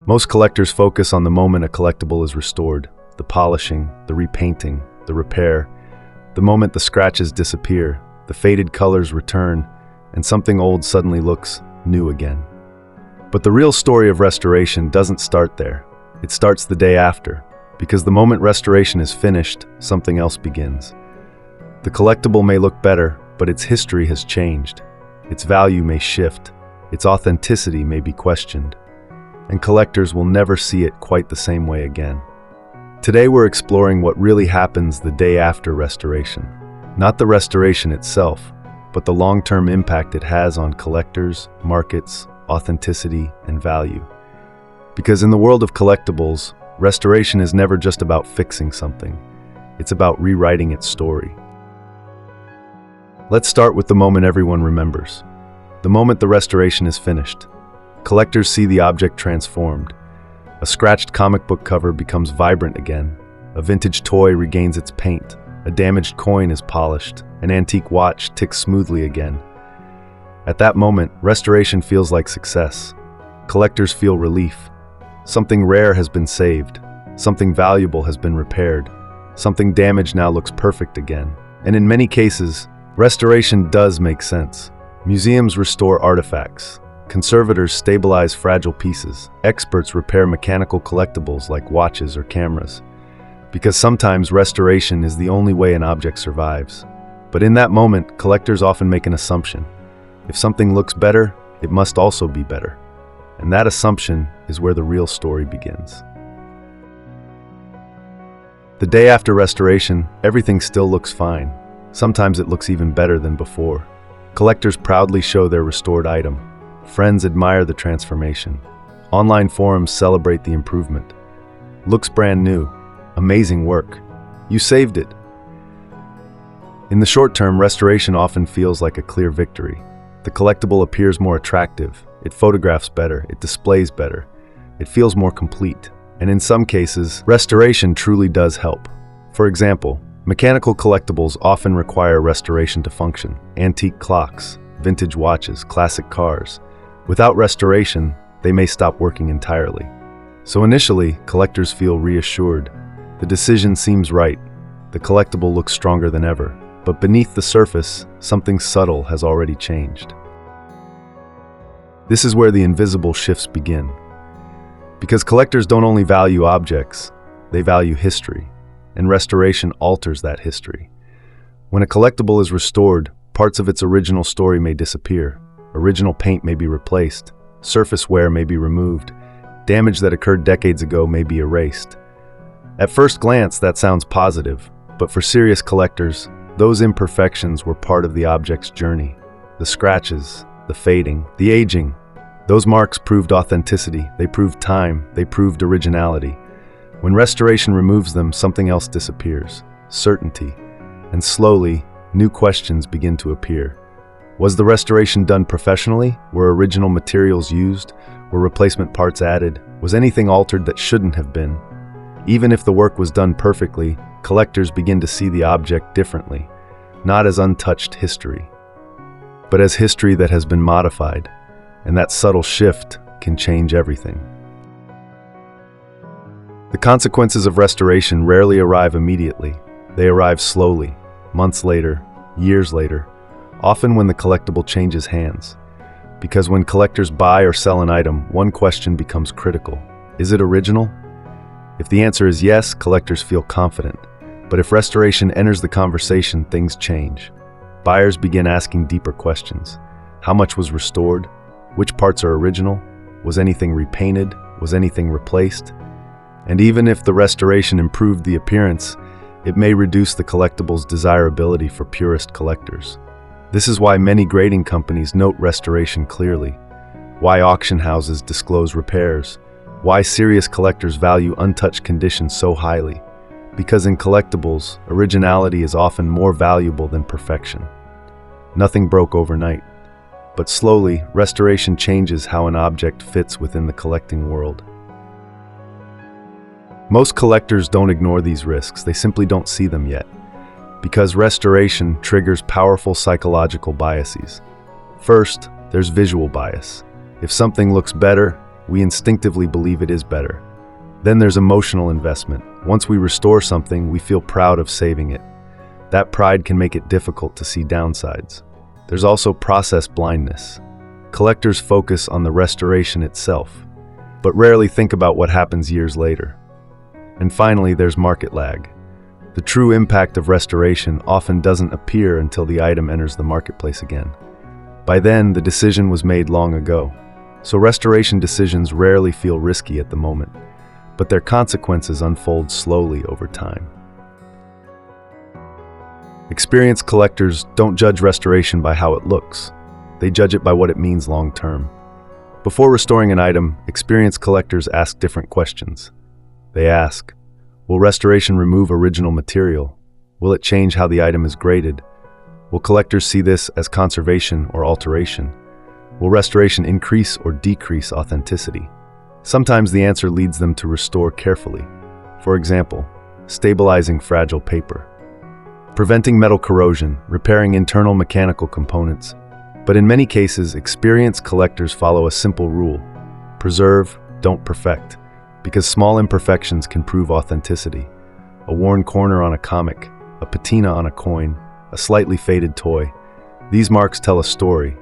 Most collectors focus on the moment a collectible is restored, the polishing, the repainting, the repair, the moment the scratches disappear, the faded colors return, and something old suddenly looks new again. But the real story of restoration doesn't start there. It starts the day after, because the moment restoration is finished, something else begins. The collectible may look better, but its history has changed. Its value may shift. Its authenticity may be questioned. And collectors will never see it quite the same way again. Today we're exploring what really happens the day after restoration. Not the restoration itself, but the long-term impact it has on collectors, markets, authenticity, and value. Because in the world of collectibles, restoration is never just about fixing something. It's about rewriting its story. Let's start with the moment everyone remembers. The moment the restoration is finished. Collectors see the object transformed. A scratched comic book cover becomes vibrant again. A vintage toy regains its paint. A damaged coin is polished. An antique watch ticks smoothly again. At that moment, restoration feels like success. Collectors feel relief. Something rare has been saved. Something valuable has been repaired. Something damaged now looks perfect again. And in many cases, restoration does make sense. Museums restore artifacts. Conservators stabilize fragile pieces. Experts repair mechanical collectibles like watches or cameras. Because sometimes restoration is the only way an object survives. But in that moment, collectors often make an assumption. If something looks better, it must also be better. And that assumption is where the real story begins. The day after restoration, everything still looks fine. Sometimes it looks even better than before. Collectors proudly show their restored item. Friends admire the transformation. Online forums celebrate the improvement. Looks brand new. Amazing work. You saved it. In the short term, restoration often feels like a clear victory. The collectible appears more attractive. It photographs better. It displays better. It feels more complete. And in some cases, restoration truly does help. For example, mechanical collectibles often require restoration to function. Antique clocks, vintage watches, classic cars. Without restoration, they may stop working entirely. So initially, collectors feel reassured. The decision seems right. The collectible looks stronger than ever. But beneath the surface, something subtle has already changed. This is where the invisible shifts begin. Because collectors don't only value objects, they value history. And restoration alters that history. When a collectible is restored, parts of its original story may disappear. Original paint may be replaced. Surface wear may be removed. Damage that occurred decades ago may be erased. At first glance, that sounds positive, but for serious collectors, those imperfections were part of the object's journey. The scratches, the fading, the aging, those marks proved authenticity, they proved time, they proved originality. When restoration removes them, something else disappears, certainty. And slowly, new questions begin to appear. Was the restoration done professionally? Were original materials used? Were replacement parts added? Was anything altered that shouldn't have been? Even if the work was done perfectly, collectors begin to see the object differently, not as untouched history, but as history that has been modified, and that subtle shift can change everything. The consequences of restoration rarely arrive immediately. They arrive slowly, months later, years later, often when the collectible changes hands. Because when collectors buy or sell an item, one question becomes critical. Is it original? If the answer is yes, collectors feel confident. But if restoration enters the conversation, things change. Buyers begin asking deeper questions. How much was restored? Which parts are original? Was anything repainted? Was anything replaced? And even if the restoration improved the appearance, it may reduce the collectible's desirability for purist collectors. This is why many grading companies note restoration clearly, why auction houses disclose repairs, why serious collectors value untouched condition so highly. Because in collectibles, originality is often more valuable than perfection. Nothing broke overnight, but slowly, restoration changes how an object fits within the collecting world. Most collectors don't ignore these risks, they simply don't see them yet. Because restoration triggers powerful psychological biases. First, there's visual bias. If something looks better, We instinctively believe it is better. Then there's emotional investment. Once we restore something, we feel proud of saving it. That pride can make it difficult to see downsides. There's also process blindness. Collectors focus on the restoration itself, but rarely think about what happens years later. And finally, there's market lag. The true impact of restoration often doesn't appear until the item enters the marketplace again. By then, the decision was made long ago. So restoration decisions rarely feel risky at the moment, but their consequences unfold slowly over time. Experienced collectors don't judge restoration by how it looks. They judge it by what it means long term. Before restoring an item, experienced collectors ask different questions. They ask, will restoration remove original material? Will it change how the item is graded? Will collectors see this as conservation or alteration? Will restoration increase or decrease authenticity? Sometimes the answer leads them to restore carefully. For example, stabilizing fragile paper, preventing metal corrosion, repairing internal mechanical components. But in many cases, experienced collectors follow a simple rule: preserve, don't perfect, because small imperfections can prove authenticity. A worn corner on a comic, a patina on a coin, a slightly faded toy. These marks tell a story,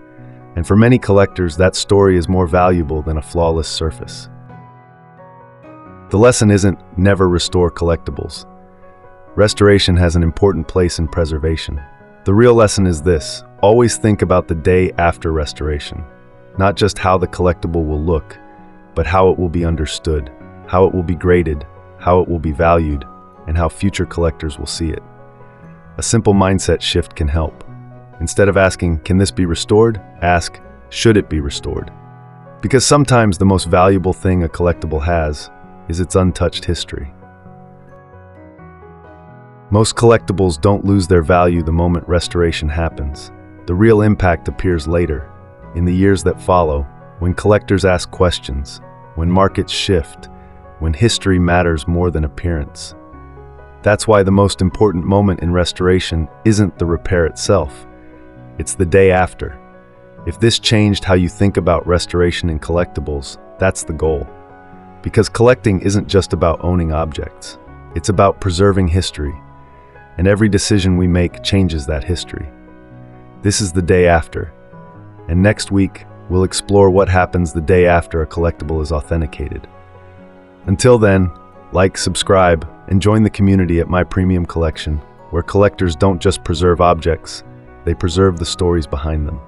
and for many collectors, that story is more valuable than a flawless surface. The lesson isn't never restore collectibles. Restoration has an important place in preservation. The real lesson is this: always think about the day after restoration. Not just how the collectible will look, but how it will be understood, how it will be graded, how it will be valued, and how future collectors will see it. A simple mindset shift can help. Instead of asking, can this be restored? Ask, should it be restored? Because sometimes the most valuable thing a collectible has is its untouched history. Most collectibles don't lose their value the moment restoration happens. The real impact appears later, in the years that follow, when collectors ask questions, when markets shift, when history matters more than appearance. That's why the most important moment in restoration isn't the repair itself, it's the day after. If this changed how you think about restoration in collectibles, that's the goal. Because collecting isn't just about owning objects, it's about preserving history, and every decision we make changes that history. This is the day after, and next week we'll explore what happens the day after a collectible is authenticated. Until then, like, subscribe, and join the community at My Premium Collection, where collectors don't just preserve objects, they preserve the stories behind them.